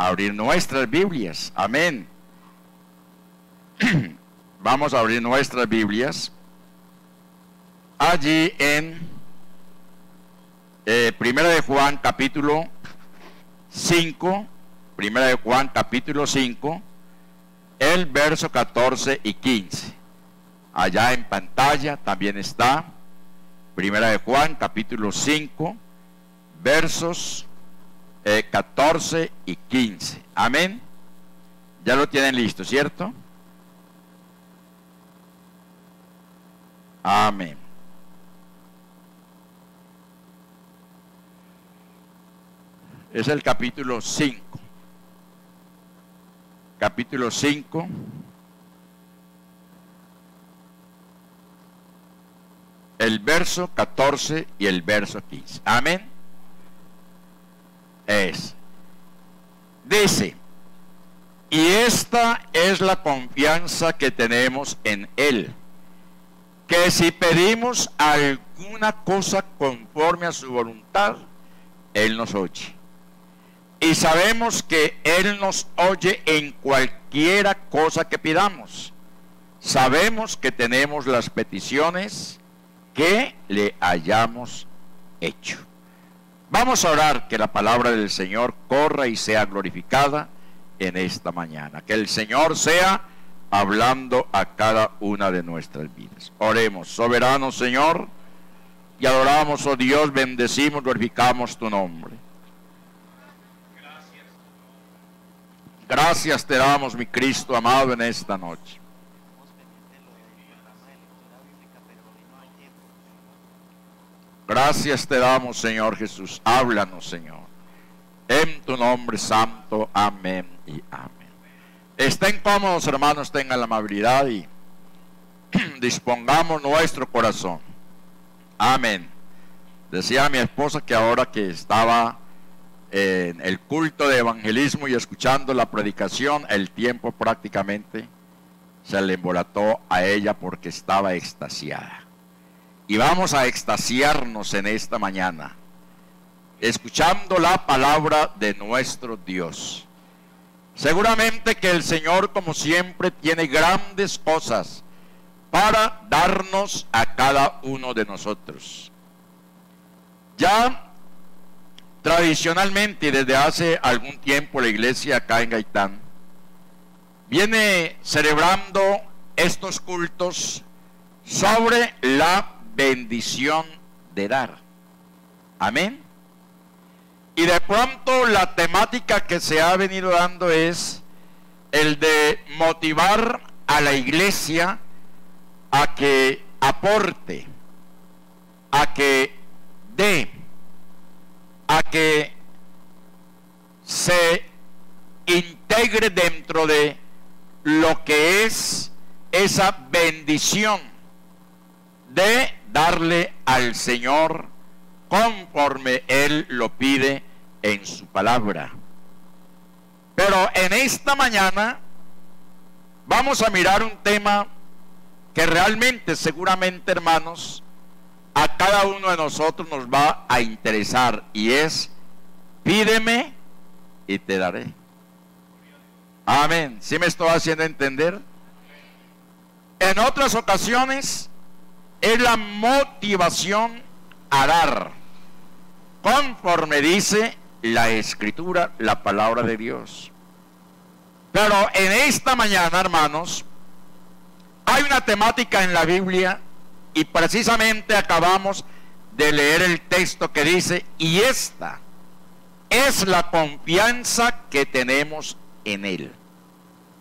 abrir nuestras Biblias. Amén. Vamos a abrir nuestras Biblias allí en Primera de Juan capítulo 5, Primera de Juan capítulo 5, el verso 14 y 15. Allá en pantalla también está Primera de Juan capítulo 5, versos 14 y 15. Amén. Ya lo tienen listo, ¿cierto? Amén. Es el capítulo 5. Capítulo 5. El verso 14 y el verso 15. Amén. Dice: y esta es la confianza que tenemos en Él, que si pedimos alguna cosa conforme a su voluntad, Él nos oye. Y sabemos que Él nos oye en cualquiera cosa que pidamos. Sabemos que tenemos las peticiones que le hayamos hecho. Vamos a orar que la palabra del Señor corra y sea glorificada en esta mañana. Que el Señor sea hablando a cada una de nuestras vidas. Oremos. Soberano Señor, y adoramos, oh Dios, bendecimos, glorificamos tu nombre. Gracias te damos, mi Cristo amado, en esta noche. Gracias te damos, Señor Jesús. Háblanos, Señor. En tu nombre santo. Amén y amén. Estén cómodos, hermanos, tengan la amabilidad y dispongamos nuestro corazón. Amén. Decía mi esposa que ahora que estaba en el culto de evangelismo y escuchando la predicación, el tiempo prácticamente se le embolató a ella porque estaba extasiada. Y vamos a extasiarnos en esta mañana, escuchando la palabra de nuestro Dios. Seguramente que el Señor, como siempre, tiene grandes cosas para darnos a cada uno de nosotros. Ya tradicionalmente y desde hace algún tiempo la iglesia acá en Gaitán viene celebrando estos cultos sobre la bendición de dar. Amén. Y de pronto la temática que se ha venido dando es el de motivar a la iglesia a que aporte, a que dé, a que se integre dentro de lo que es esa bendición de darle al Señor conforme Él lo pide en su palabra. Pero en esta mañana vamos a mirar un tema que realmente, seguramente, hermanos, a cada uno de nosotros nos va a interesar, y es: pídeme y te daré. Amén. ¿Sí me estoy haciendo entender? En otras ocasiones es la motivación a dar, conforme dice la Escritura, la palabra de Dios. Pero en esta mañana, hermanos, hay una temática en la Biblia, y precisamente acabamos de leer el texto que dice: y esta es la confianza que tenemos en Él.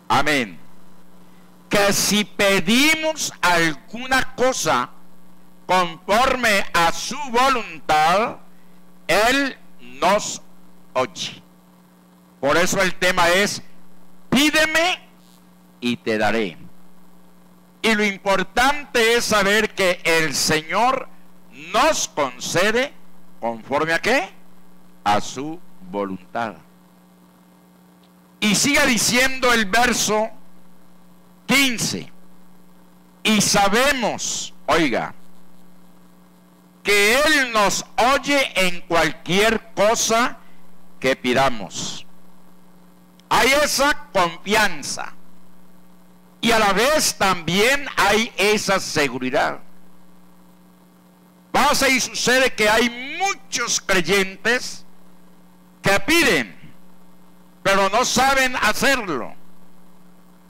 Amén. Que si pedimos alguna cosa conforme a su voluntad, Él nos oye. Por eso el tema es: pídeme y te daré. Y lo importante es saber que el Señor nos concede conforme a ¿qué? A su voluntad. Y sigue diciendo el verso 15: y sabemos, oiga, que Él nos oye en cualquier cosa que pidamos. esa confianza y a la vez también hay esa seguridad. Pasa y sucede que hay muchos creyentes que piden, pero no saben hacerlo,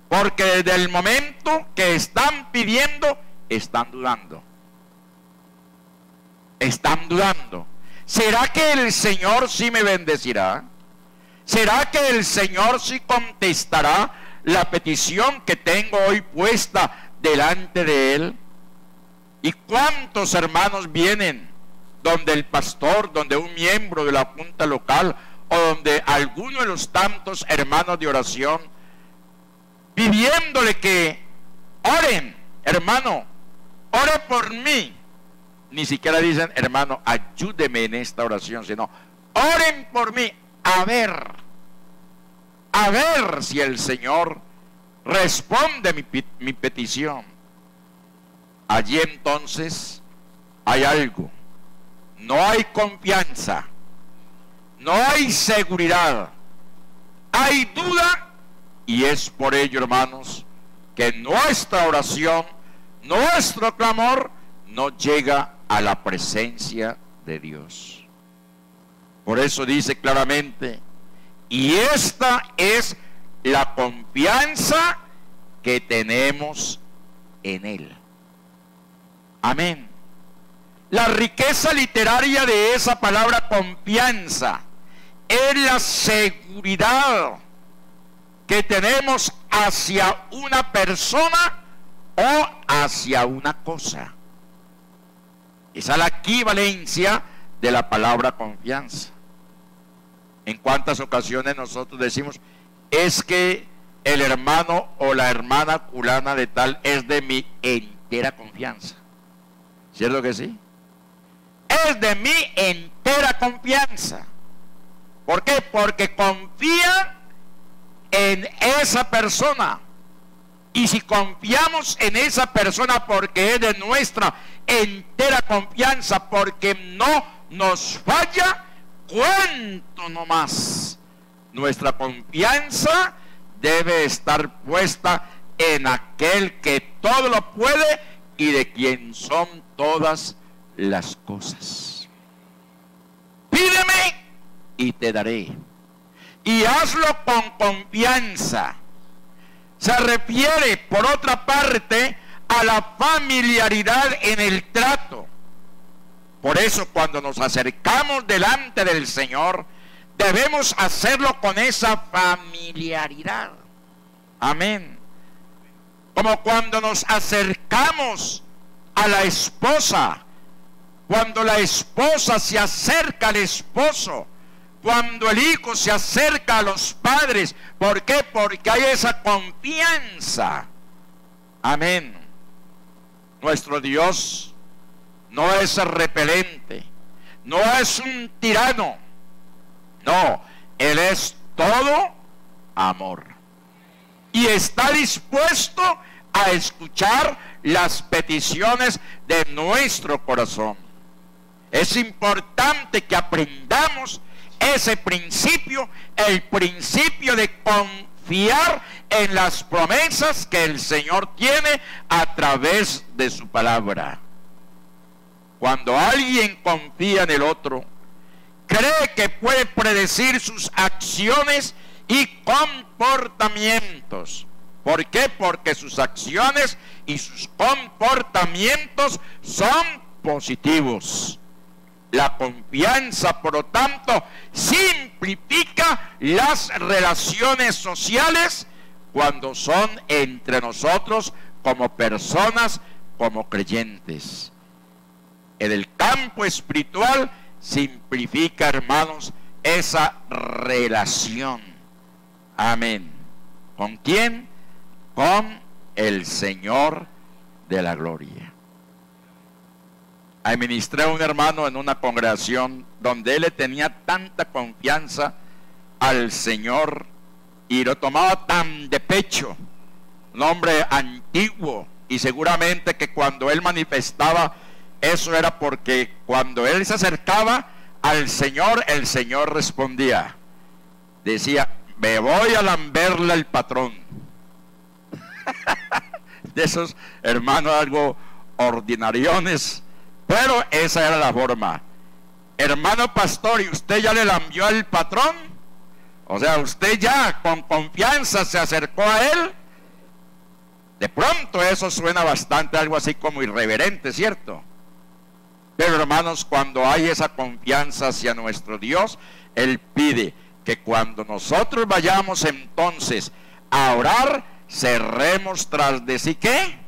porque desde el momento que están pidiendo, están dudando. Están dudando. ¿Será que el Señor sí me bendecirá? ¿Será que el Señor sí contestará la petición que tengo hoy puesta delante de Él? ¿Y cuántos hermanos vienen donde el pastor, donde un miembro de la junta local o donde alguno de los tantos hermanos de oración, pidiéndole que oren, hermano, ore por mí? Ni siquiera dicen, hermano, ayúdeme en esta oración, sino oren por mí, a ver si el Señor responde mi petición. Allí entonces hay algo. No hay confianza, no hay seguridad, hay duda, y es por ello, hermanos, que nuestra oración, nuestro clamor, no llega a la presencia de Dios. Por eso dice claramente, y esta es la confianza que tenemos en Él. Amén. La riqueza literaria de esa palabra confianza es la seguridad que tenemos hacia una persona o hacia una cosa. Esa es la equivalencia de la palabra confianza. En cuántas ocasiones nosotros decimos, es que el hermano o la hermana fulana de tal es de mi entera confianza. ¿Cierto que sí? Es de mi entera confianza. ¿Por qué? Porque confía en esa persona. Y si confiamos en esa persona porque es de nuestra entera confianza, porque no nos falla, ¿cuánto no más? Nuestra confianza debe estar puesta en aquel que todo lo puede y de quien son todas las cosas. Pídeme y te daré, y hazlo con confianza. Se refiere, por otra parte, a la familiaridad en el trato. Por eso, cuando nos acercamos delante del Señor, debemos hacerlo con esa familiaridad. Amén. Como cuando nos acercamos a la esposa, cuando la esposa se acerca al esposo, cuando el hijo se acerca a los padres. ¿Por qué? Porque hay esa confianza. Amén. Nuestro Dios no es repelente, no es un tirano. No, Él es todo amor. Y está dispuesto a escuchar las peticiones de nuestro corazón. Es importante que aprendamos ese principio, el principio de confiar en las promesas que el Señor tiene a través de su palabra. Cuando alguien confía en el otro, cree que puede predecir sus acciones y comportamientos. ¿Por qué? Porque sus acciones y sus comportamientos son positivos. La confianza, por lo tanto, simplifica las relaciones sociales cuando son entre nosotros como personas, como creyentes. En el campo espiritual simplifica, hermanos, esa relación. Amén. ¿Con quién? Con el Señor de la gloria. Administré a un hermano en una congregación donde él le tenía tanta confianza al Señor y lo tomaba tan de pecho, un hombre antiguo, y seguramente que cuando él manifestaba eso era porque cuando él se acercaba al Señor, el Señor respondía. Decía, me voy a lamberle el patrón. De esos hermanos algo ordinariones, pero esa era la forma. Hermano pastor, ¿y usted ya le lambió al patrón? O sea, usted ya con confianza se acercó a él. De pronto eso suena bastante algo así como irreverente, ¿cierto? Pero hermanos, cuando hay esa confianza hacia nuestro Dios, Él pide que cuando nosotros vayamos entonces a orar, cerremos tras de sí, ¿qué?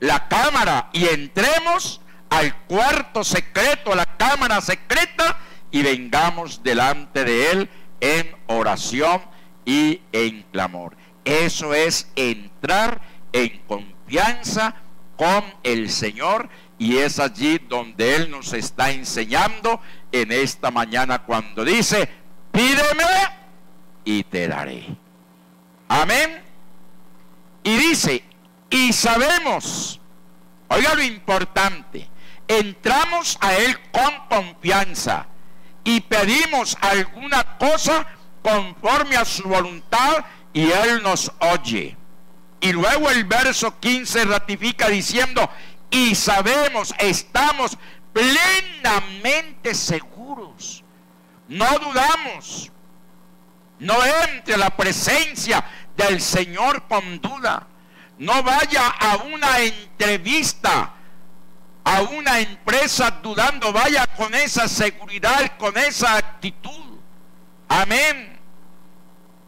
La cámara, y entremos al cuarto secreto, a la cámara secreta, y vengamos delante de Él en oración y en clamor. Eso es entrar en confianza con el Señor, y es allí donde Él nos está enseñando en esta mañana cuando dice: pídeme y te daré. Amén. Y dice: y sabemos, oiga lo importante, entramos a Él con confianza y pedimos alguna cosa conforme a su voluntad, y Él nos oye. Y luego el verso 15 ratifica diciendo: y sabemos, estamos plenamente seguros, no dudamos. No entre a la presencia del Señor con duda. No vaya a una entrevista, a una empresa dudando. Vaya con esa seguridad, con esa actitud. Amén.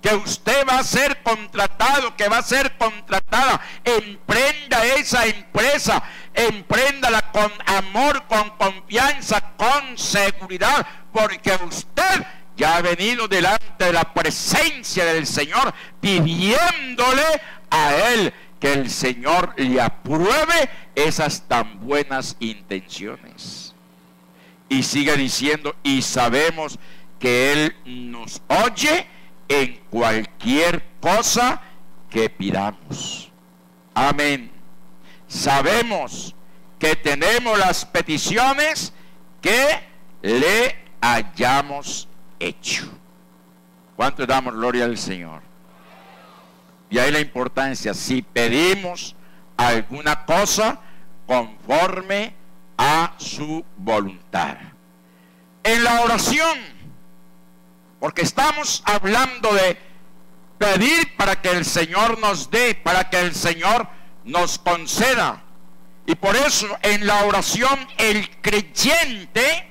Que usted va a ser contratado, que va a ser contratada. Emprenda esa empresa, empréndala con amor, con confianza, con seguridad, porque usted ya ha venido delante de la presencia del Señor, pidiéndole a Él que el Señor le apruebe esas tan buenas intenciones. Y sigue diciendo: y sabemos que Él nos oye en cualquier cosa que pidamos. Amén. Sabemos que tenemos las peticiones que le hayamos hecho. ¿Cuánto damos gloria al Señor? Y ahí la importancia: si pedimos alguna cosa conforme a su voluntad. En la oración, porque estamos hablando de pedir para que el Señor nos dé, para que el Señor nos conceda. Y por eso en la oración el creyente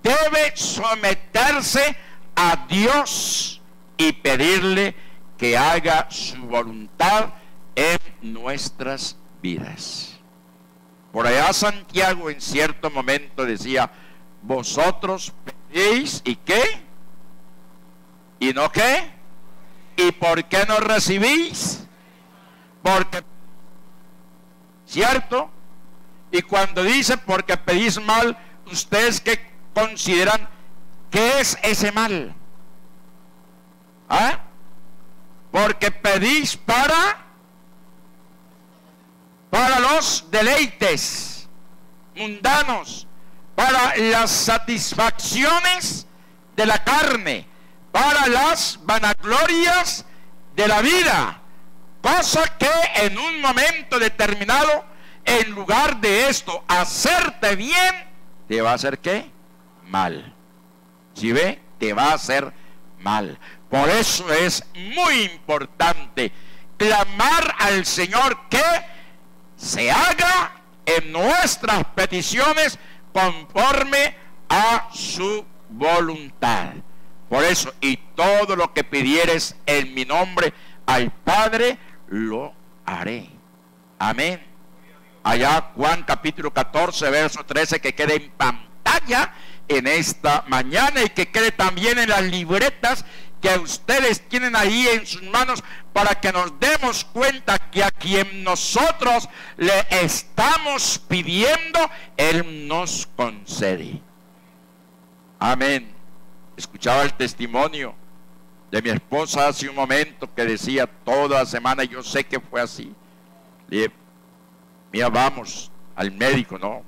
debe someterse a Dios y pedirle que haga su voluntad en nuestras vidas. Por allá Santiago en cierto momento decía: vosotros pedís, ¿y qué? ¿Y no qué? ¿Y por qué no recibís? Porque, ¿cierto? Y cuando dice porque pedís mal, ustedes que consideran que es ese mal. ¿Ah? Porque pedís para los deleites mundanos, para las satisfacciones de la carne, para las vanaglorias de la vida, cosa que en un momento determinado, en lugar de esto hacerte bien, te va a hacer ¿qué? Mal. ¿Sí ve? Te va a hacer mal. Por eso es muy importante clamar al Señor que se haga en nuestras peticiones conforme a su voluntad. Por eso: y todo lo que pidieres en mi nombre al Padre, lo haré. Amén. Allá Juan capítulo 14, verso 13, que quede en pantalla en esta mañana, y que quede también en las libretas que ustedes tienen ahí en sus manos, para que nos demos cuenta que a quien nosotros le estamos pidiendo, Él nos concede. Amén. Escuchaba el testimonio de mi esposa hace un momento, que decía toda la semana, yo sé que fue así. Le dije: mira, vamos al médico. No.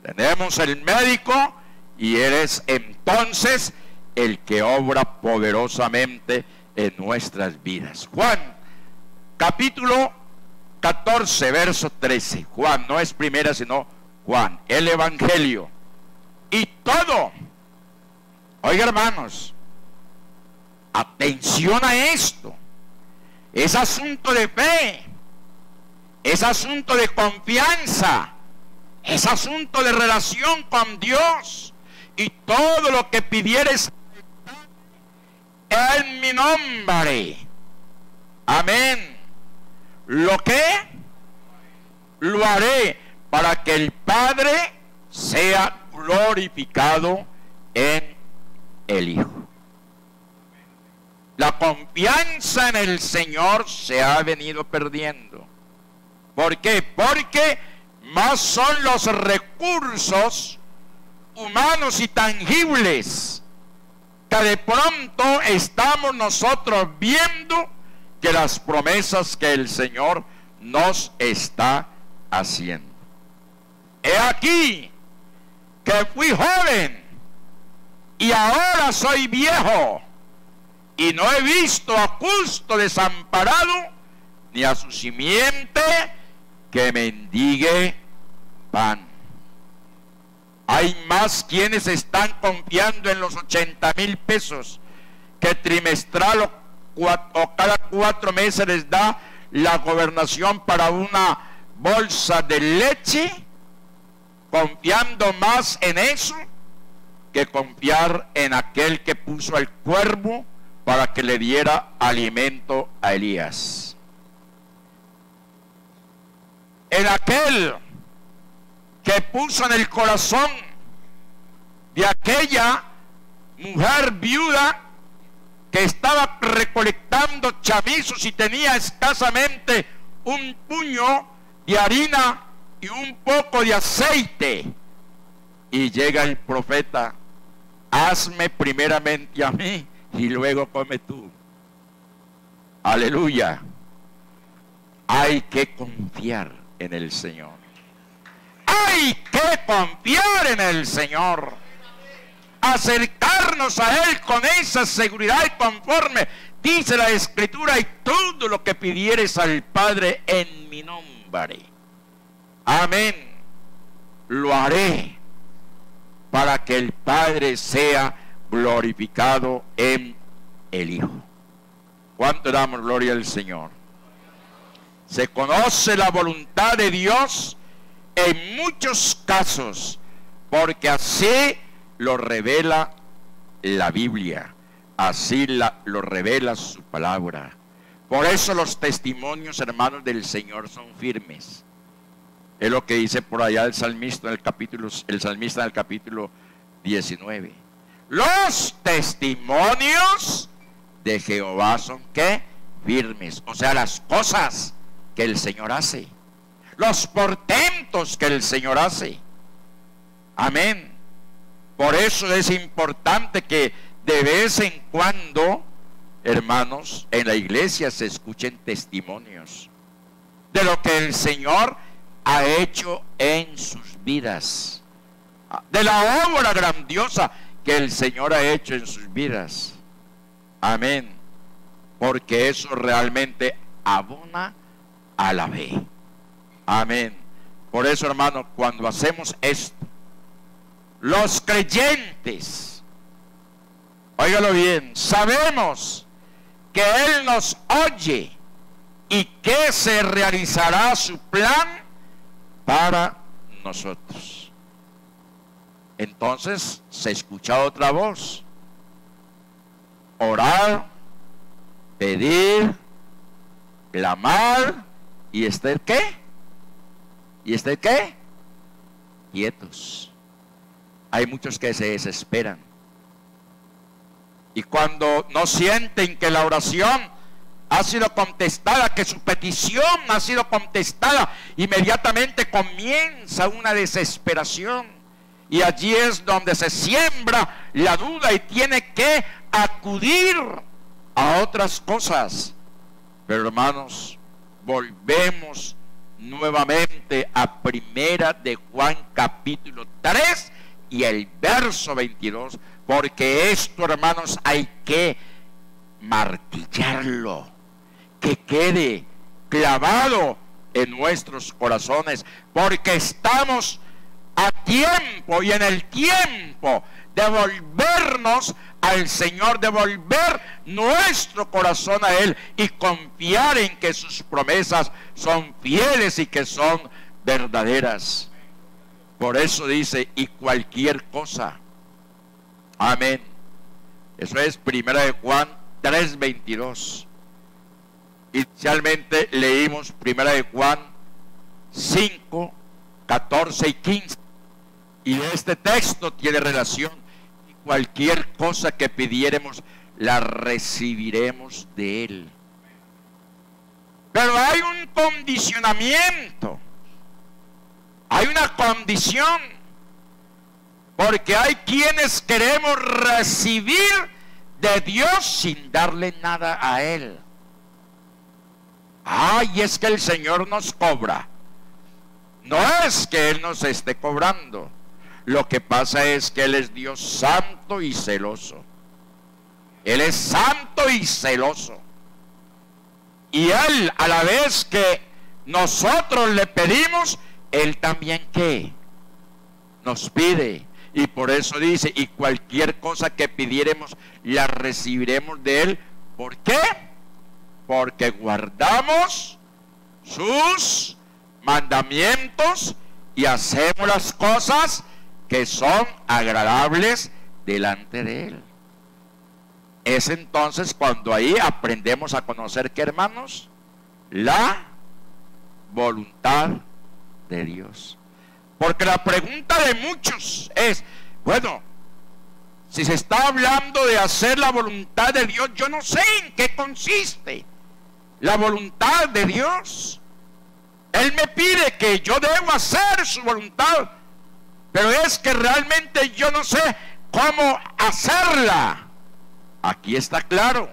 Tenemos el médico, y Él es entonces el que obra poderosamente en nuestras vidas. Juan, capítulo 14, verso 13. Juan, no es primera, sino Juan, el Evangelio. Y todo, oiga hermanos, atención a esto, es asunto de fe, es asunto de confianza, es asunto de relación con Dios. Y todo lo que pidieres en mi nombre, amén, lo que lo haré para que el Padre sea glorificado en el Hijo. La confianza en el Señor se ha venido perdiendo. ¿Por qué? Porque más son los recursos humanos y tangibles que de pronto estamos nosotros viendo que las promesas que el Señor nos está haciendo. He aquí que fui joven y ahora soy viejo, y no he visto a justo desamparado, ni a su simiente que mendigue pan. Hay más quienes están confiando en los 80,000 pesos que trimestral o cada 4 meses les da la gobernación para una bolsa de leche, confiando más en eso que confiar en aquel que puso al cuervo para que le diera alimento a Elías. En aquel que puso en el corazón de aquella mujer viuda que estaba recolectando chamizos y tenía escasamente un puño de harina y un poco de aceite, y llega el profeta: hazme primeramente a mí y luego come tú. Aleluya. Hay que confiar en el Señor. Hay que confiar en el Señor. Acercarnos a Él con esa seguridad conforme dice la Escritura: y todo lo que pidieres al Padre en mi nombre, amén, lo haré para que el Padre sea glorificado en el Hijo. ¿Cuánto damos gloria al Señor? Se conoce la voluntad de Dios en muchos casos, porque así lo revela la Biblia, así lo revela su palabra. Por eso los testimonios, hermanos, del Señor son firmes. Es lo que dice por allá el salmista en el capítulo 19. Los testimonios de Jehová son ¿qué? Firmes. O sea, las cosas que el Señor hace, los portentos que el Señor hace. Amén. Por eso es importante que de vez en cuando, hermanos, en la iglesia se escuchen testimonios de lo que el Señor ha hecho en sus vidas, de la obra grandiosa que el Señor ha hecho en sus vidas. Amén. Porque eso realmente abona a la fe. Amén. Por eso, hermanos, cuando hacemos esto, los creyentes, óigalo bien, sabemos que Él nos oye y que se realizará su plan para nosotros. Entonces se escucha otra voz: orar, pedir, clamar, y estar ¿qué? ¿Y estar qué? Quietos. Hay muchos que se desesperan, y cuando no sienten que la oración ha sido contestada, que su petición ha sido contestada, inmediatamente comienza una desesperación, y allí es donde se siembra la duda y tiene que acudir a otras cosas. Pero, hermanos, volvemos nuevamente a Primera de Juan capítulo 3 y el verso 22, porque esto, hermanos, hay que martillarlo, que quede clavado en nuestros corazones, porque estamos a tiempo y en el tiempo de volvernos al Señor, de volver nuestro corazón a Él y confiar en que sus promesas son fieles y que son verdaderas. Por eso dice, y cualquier cosa. Amén. Eso es 1 de Juan 3:22. Inicialmente leímos 1 de Juan 5, 14 y 15. Y este texto tiene relación. Y cualquier cosa que pidiéremos, la recibiremos de Él. Pero hay un condicionamiento. Hay una condición. Porque hay quienes queremos recibir de Dios sin darle nada a Él. Ay, es que el Señor nos cobra. No es que Él nos esté cobrando. Lo que pasa es que Él es Dios santo y celoso. Él es santo y celoso. Y Él, a la vez que nosotros le pedimos, Él también, ¿qué? Nos pide. Y por eso dice, y cualquier cosa que pidiéremos, la recibiremos de Él. ¿Por qué? Porque guardamos sus mandamientos y hacemos las cosas que son agradables delante de Él. Es entonces cuando ahí aprendemos a conocer, ¿qué, hermanos? La voluntad de Dios. Porque la pregunta de muchos es, bueno, si se está hablando de hacer la voluntad de Dios, yo no sé en qué consiste la voluntad de Dios. Él me pide que yo debo hacer su voluntad, pero es que realmente yo no sé cómo hacerla. Aquí está claro.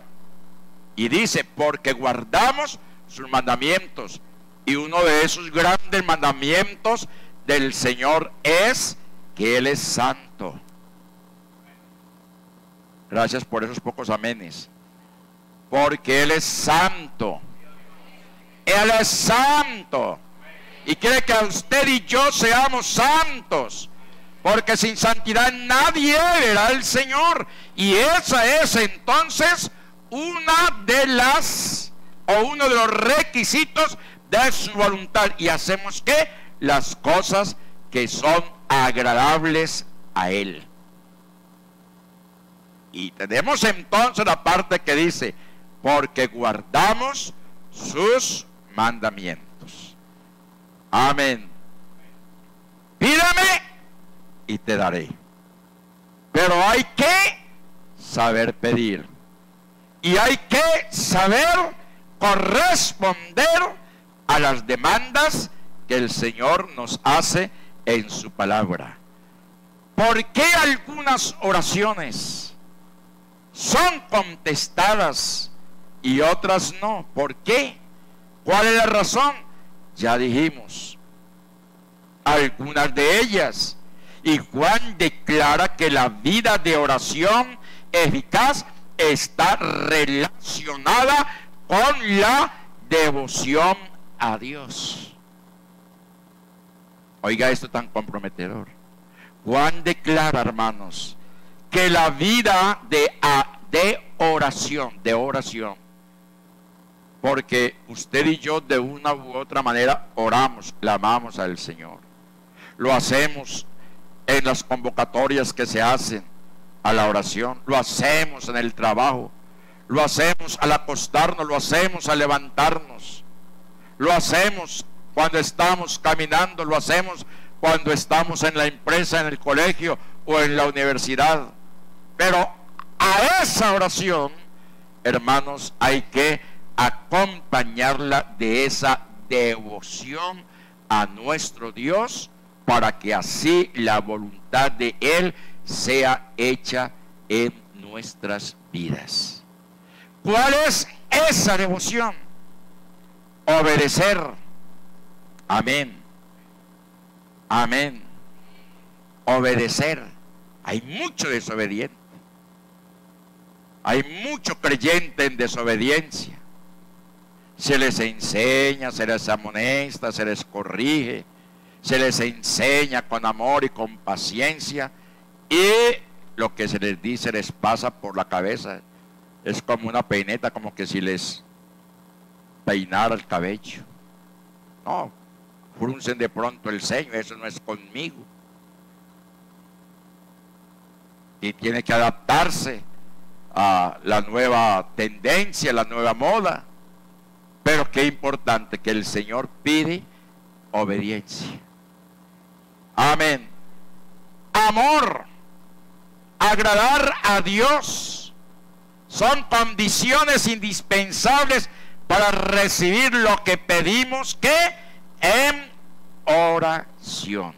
Y dice, porque guardamos sus mandamientos. Y uno de esos grandes mandamientos del Señor es que Él es santo. Gracias por esos pocos amenes. Porque Él es santo. Él es santo. Y quiere que usted y yo seamos santos. Porque sin santidad nadie verá al Señor. Y esa es entonces una de las, o uno de los requisitos de su voluntad. Y hacemos ¿qué? Las cosas que son agradables a Él. Y tenemos entonces la parte que dice, porque guardamos sus mandamientos. Amén. Pídame y te daré. Pero hay que saber pedir. Y hay que saber corresponder a las demandas que el Señor nos hace en su palabra. ¿Por qué algunas oraciones son contestadas y otras no? ¿Por qué? ¿Cuál es la razón? Ya dijimos algunas de ellas. Y Juan declara que la vida de oración eficaz está relacionada con la devoción a Dios. Oiga esto tan comprometedor. Juan declara, hermanos, que la vida de oración, porque usted y yo de una u otra manera oramos, clamamos al Señor. Lo hacemos en las convocatorias que se hacen a la oración, lo hacemos en el trabajo, lo hacemos al acostarnos, lo hacemos al levantarnos, lo hacemos cuando estamos caminando, lo hacemos cuando estamos en la empresa, en el colegio o en la universidad. Pero a esa oración, hermanos, hay que acompañarla de esa devoción a nuestro Dios, para que así la voluntad de Él sea hecha en nuestras vidas. ¿Cuál es esa devoción? Obedecer. Amén. Amén. obedecer. Hay mucho desobediente. Hay mucho creyente en desobediencia. Se les enseña, se les amonesta, se les corrige, se les enseña con amor y con paciencia, y lo que se les dice les pasa por la cabeza. Es como una peineta, como que si les peinara el cabello. No, fruncen de pronto el ceño, eso no es conmigo. Y tiene que adaptarse a la nueva tendencia, la nueva moda. Pero qué importante que el Señor pide obediencia. Amén. Amor, agradar a Dios son condiciones indispensables para recibir lo que pedimos, que en oración.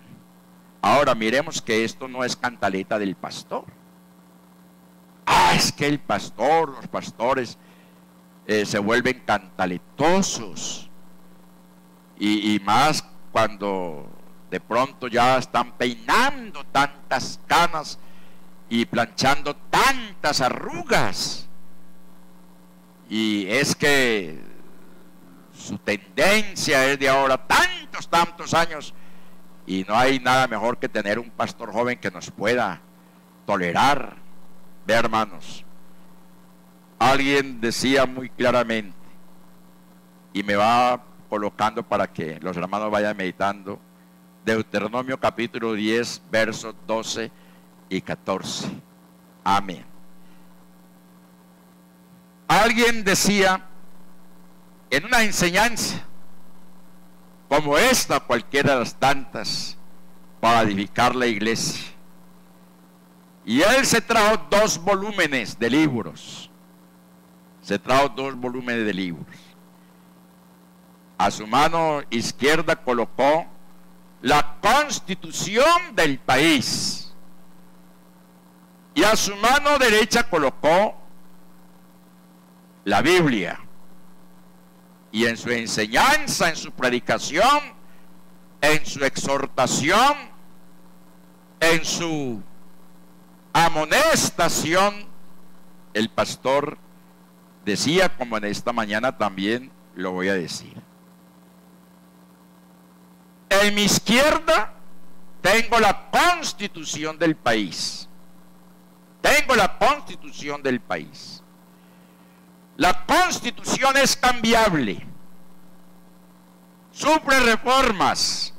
Ahora miremos que esto no es cantaleta del pastor. Es que el pastor, los pastores se vuelven cantaletosos, y más cuando de pronto ya están peinando tantas canas y planchando tantas arrugas, y es que su tendencia es de ahora tantos años, y no hay nada mejor que tener un pastor joven que nos pueda tolerar. Ve, hermanos, alguien decía muy claramente, y me va colocando para que los hermanos vayan meditando, Deuteronomio capítulo 10, versos 12 y 14. Amén. Alguien decía en una enseñanza como esta, cualquiera de las tantas, para edificar la iglesia, y él se trajo 2 volúmenes de libros. Se trajo 2 volúmenes de libros. A su mano izquierda colocó la Constitución del país, y a su mano derecha colocó la Biblia. Y en su enseñanza, en su predicación, en su exhortación, en su amonestación, el pastor decía, como en esta mañana también lo voy a decir: en mi izquierda tengo la Constitución del país. Tengo la Constitución del país. La Constitución es cambiable, sufre reformas.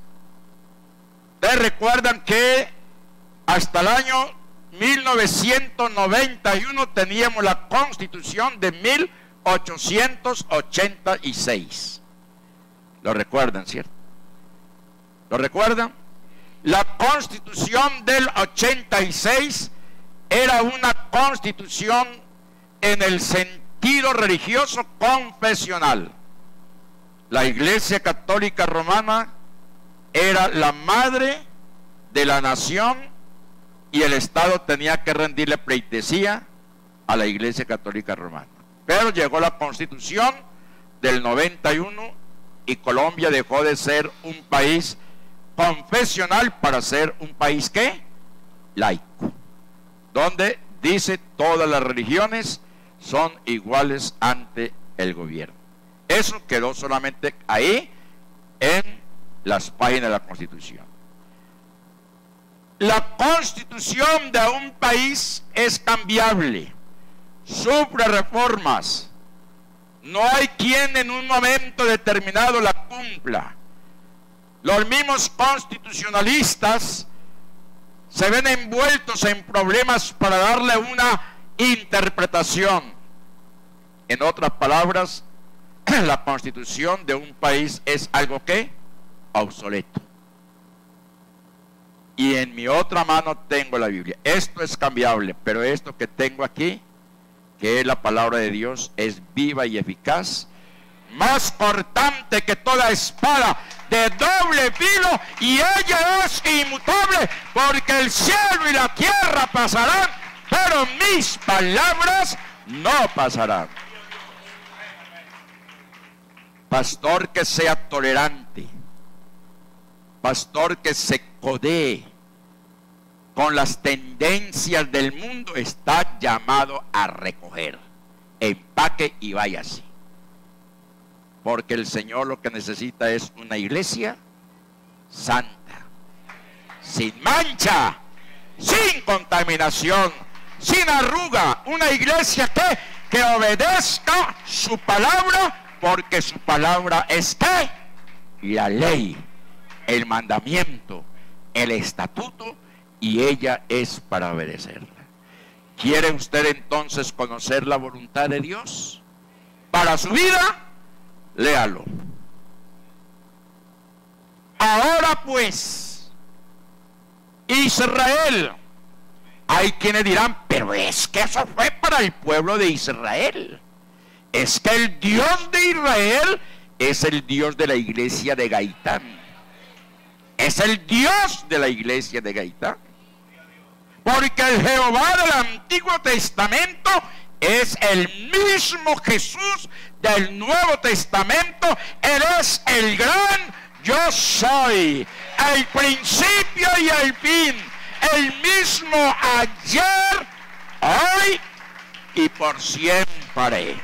Ustedes recuerdan que hasta el año 1991 teníamos la Constitución de 1886. ¿Lo recuerdan, cierto? ¿Lo recuerdan? La Constitución del 86 era una constitución en el sentido religioso confesional. La Iglesia Católica Romana era la madre de la nación, y el Estado tenía que rendirle pleitesía a la Iglesia Católica Romana. Pero llegó la Constitución del 91 y Colombia dejó de ser un país confesional para ser un país, ¿qué? Laico, donde dice todas las religiones son iguales ante el gobierno. Eso quedó solamente ahí en las páginas de la Constitución. La Constitución de un país es cambiable, sufre reformas. No hay quien en un momento determinado la cumpla. Los mismos constitucionalistas se ven envueltos en problemas para darle una interpretación. En otras palabras, la Constitución de un país es algo que obsoleto. Y en mi otra mano tengo la Biblia. Esto es cambiable, pero esto que tengo aquí, que es la palabra de Dios, es viva y eficaz, más cortante que toda espada de doble filo, y ella es inmutable, porque el cielo y la tierra pasarán, pero mis palabras no pasarán. Pastor que sea tolerante, pastor que se codee, con las tendencias del mundo, está llamado a recoger. Empaque y váyase. Porque el Señor lo que necesita es una iglesia santa, sin mancha, sin contaminación, sin arruga. Una iglesia que obedezca su palabra, porque su palabra es ¿qué? La ley, el mandamiento, el estatuto, y ella es para obedecerla. ¿Quiere usted entonces conocer la voluntad de Dios para su vida? Léalo. Ahora pues, Israel. Hay quienes dirán, pero es que eso fue para el pueblo de Israel. Es que el Dios de Israel es el Dios de la iglesia de Gaitán. Es el Dios de la iglesia de Gaitán. Porque el Jehová del Antiguo Testamento es el mismo Jesús del Nuevo Testamento. Él es el gran yo soy, el principio y el fin, el mismo ayer, hoy y por siempre.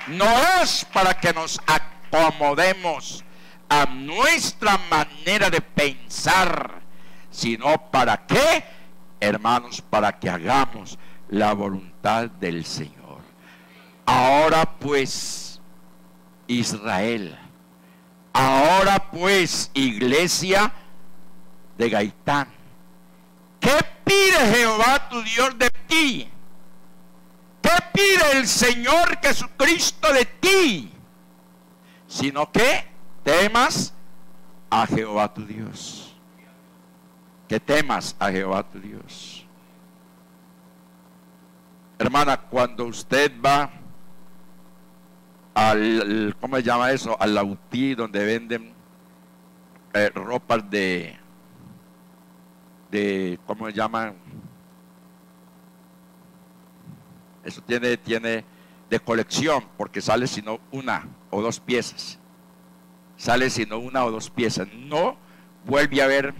No es para que nos acomodemos a nuestra manera de pensar, sino para qué, hermanos, para que hagamos la voluntad del Señor. Ahora pues, Israel, ahora pues, iglesia de Gaitán, ¿qué pide Jehová tu Dios de ti? ¿Qué pide el Señor Jesucristo de ti? Sino que temas a Jehová tu Dios. Que temas a Jehová tu Dios. Hermana, cuando usted va al, ¿cómo se llama eso? Al Lautí, donde venden ropas de, ¿cómo se llama? Eso tiene de colección, porque sale sino una o dos piezas. Sale sino una o dos piezas. No vuelve a ver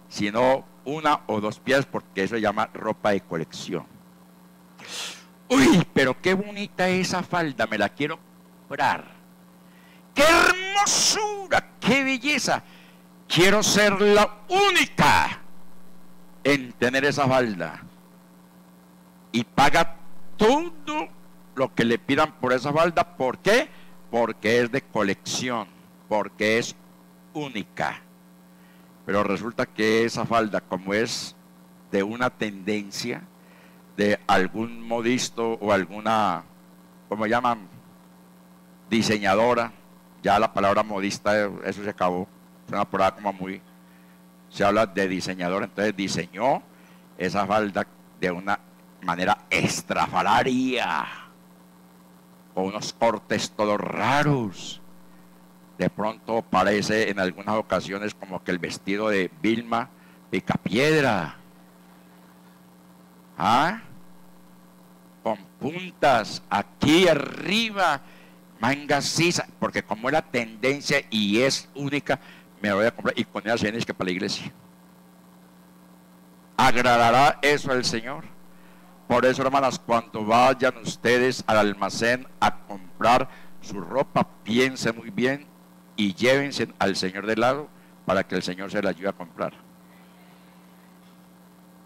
sino una o dos piezas, porque eso se llama ropa de colección. Uy, pero qué bonita esa falda, me la quiero comprar. ¡Qué hermosura! ¡Qué belleza! Quiero ser la única en tener esa falda. Y paga todo lo que le pidan por esa falda. ¿Por qué? Porque es de colección, porque es única. Pero resulta que esa falda, como es de una tendencia de algún modisto o alguna, ¿cómo llaman? Diseñadora. Ya la palabra modista, eso se acabó. Es una palabra como muy, se habla de diseñador. Entonces diseñó esa falda de una manera estrafalaria, con unos cortes todos raros. De pronto parece en algunas ocasiones como que el vestido de Vilma Picapiedra, con puntas aquí arriba, mangas sisa, porque como es la tendencia y es única, me lo voy a comprar, y con ella se que para la iglesia. ¿Agradará eso al Señor? Por eso, hermanas, cuando vayan ustedes al almacén a comprar su ropa, piensen muy bien y llévense al Señor de lado para que el Señor se la ayude a comprar.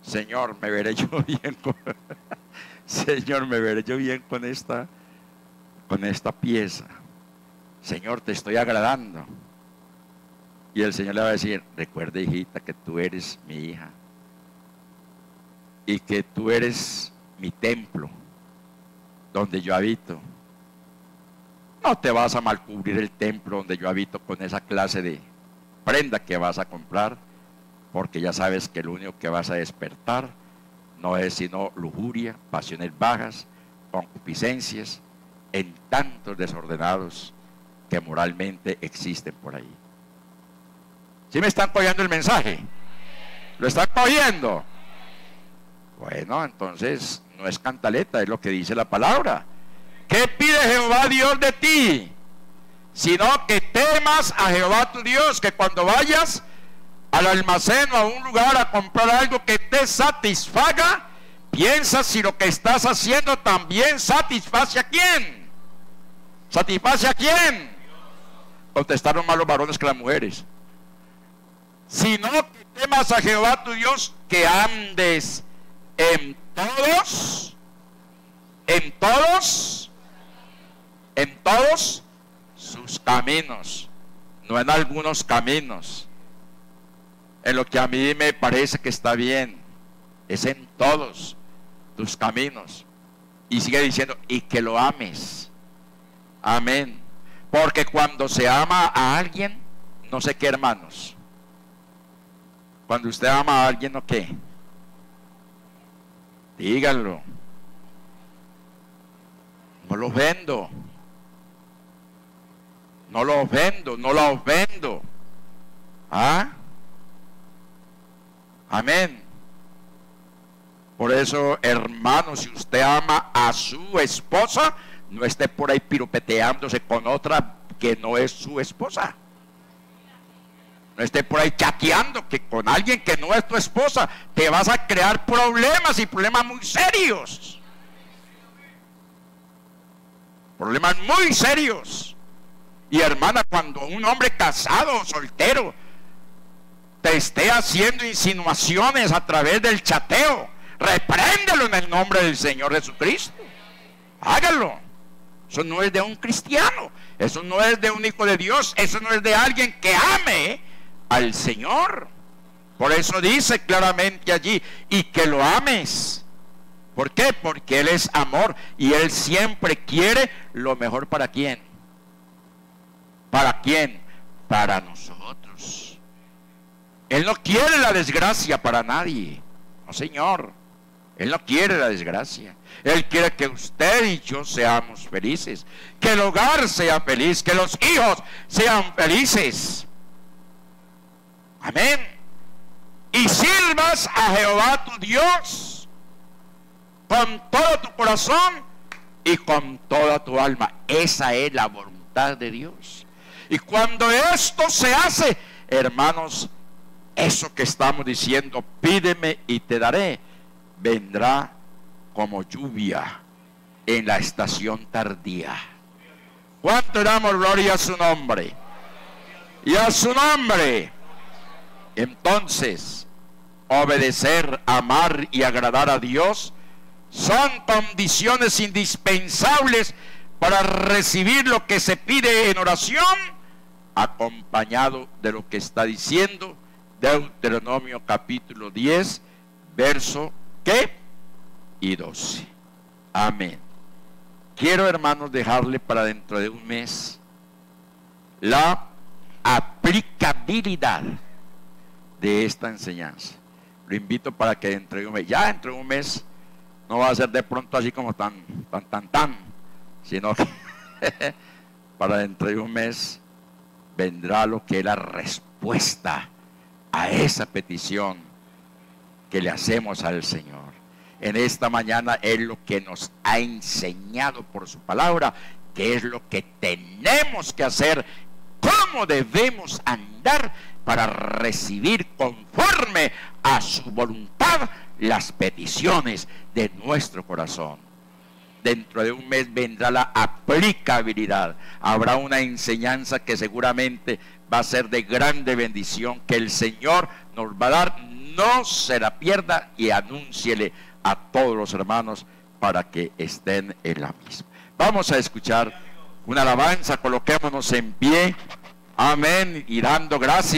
Señor, me veré yo bien con Señor, me veré yo bien con esta pieza. Señor, te estoy agradando. Y el Señor le va a decir, recuerda, hijita, que tú eres mi hija y que tú eres mi templo donde yo habito. No te vas a malcubrir el templo donde yo habito con esa clase de prenda que vas a comprar, porque ya sabes que lo único que vas a despertar no es sino lujuria, pasiones bajas, concupiscencias, en tantos desordenados que moralmente existen por ahí. ¿Sí me están cogiendo el mensaje? ¿Lo están cogiendo? Bueno, entonces no es cantaleta, es lo que dice la palabra. ¿Qué pide Jehová Dios de ti? Sino que temas a Jehová tu Dios, que cuando vayas al almacén o a un lugar a comprar algo que te satisfaga, piensa si lo que estás haciendo también satisface a quién. ¿Satisface a quién? Contestaron más los varones que las mujeres. Sino que temas a Jehová tu Dios, que andes en todos sus caminos, no en algunos caminos, en lo que a mí me parece que está bien, es en todos tus caminos. Y sigue diciendo, y que lo ames. Amén. Porque cuando se ama a alguien, no sé qué, hermanos, cuando usted ama a alguien, ¿no qué? Díganlo. No lo ofendo. No lo ofendo, no la ofendo. ¿Ah? Amén. Por eso, hermano, si usted ama a su esposa, no esté por ahí pirupeteándose con otra que no es su esposa. No esté por ahí chateando que con alguien que no es tu esposa. Te vas a crear problemas, y problemas muy serios. Problemas muy serios. Y hermana, cuando un hombre casado o soltero te esté haciendo insinuaciones a través del chateo, repréndelo en el nombre del Señor Jesucristo. Hágalo. Eso no es de un cristiano. Eso no es de un hijo de Dios. Eso no es de alguien que ame al Señor. Por eso dice claramente allí, y que lo ames. ¿Por qué? Porque Él es amor y Él siempre quiere lo mejor. ¿Para quién? ¿Para quién? Para nosotros. Él no quiere la desgracia para nadie. No, Señor. Él no quiere la desgracia. Él quiere que usted y yo seamos felices, que el hogar sea feliz, que los hijos sean felices. Amén. Y sirvas a Jehová tu Dios con todo tu corazón y con toda tu alma. Esa es la voluntad de Dios. Y cuando esto se hace, hermanos, eso que estamos diciendo, pídeme y te daré, vendrá como lluvia en la estación tardía. ¿Cuánto damos gloria a su nombre? Y a su nombre. Entonces, obedecer, amar y agradar a Dios son condiciones indispensables para recibir lo que se pide en oración, acompañado de lo que está diciendo Deuteronomio capítulo 10, verso ¿qué? Y 12. Amén. Quiero, hermanos, dejarle para dentro de un mes la aplicabilidad de esta enseñanza. Lo invito para que dentro de un mes, ya dentro de un mes, no va a ser de pronto así como tan, sino que para dentro de un mes vendrá lo que es la respuesta a esa petición que le hacemos al Señor. En esta mañana es lo que nos ha enseñado por su palabra, que es lo que tenemos que hacer, cómo debemos andar para recibir conforme a su voluntad las peticiones de nuestro corazón. Dentro de un mes vendrá la aplicabilidad. Habrá una enseñanza que seguramente va a ser de grande bendición, que el Señor nos va a dar. No se la pierda y anúnciele a todos los hermanos para que estén en la misma. Vamos a escuchar una alabanza, coloquémonos en pie. Amén. Y dando gracias.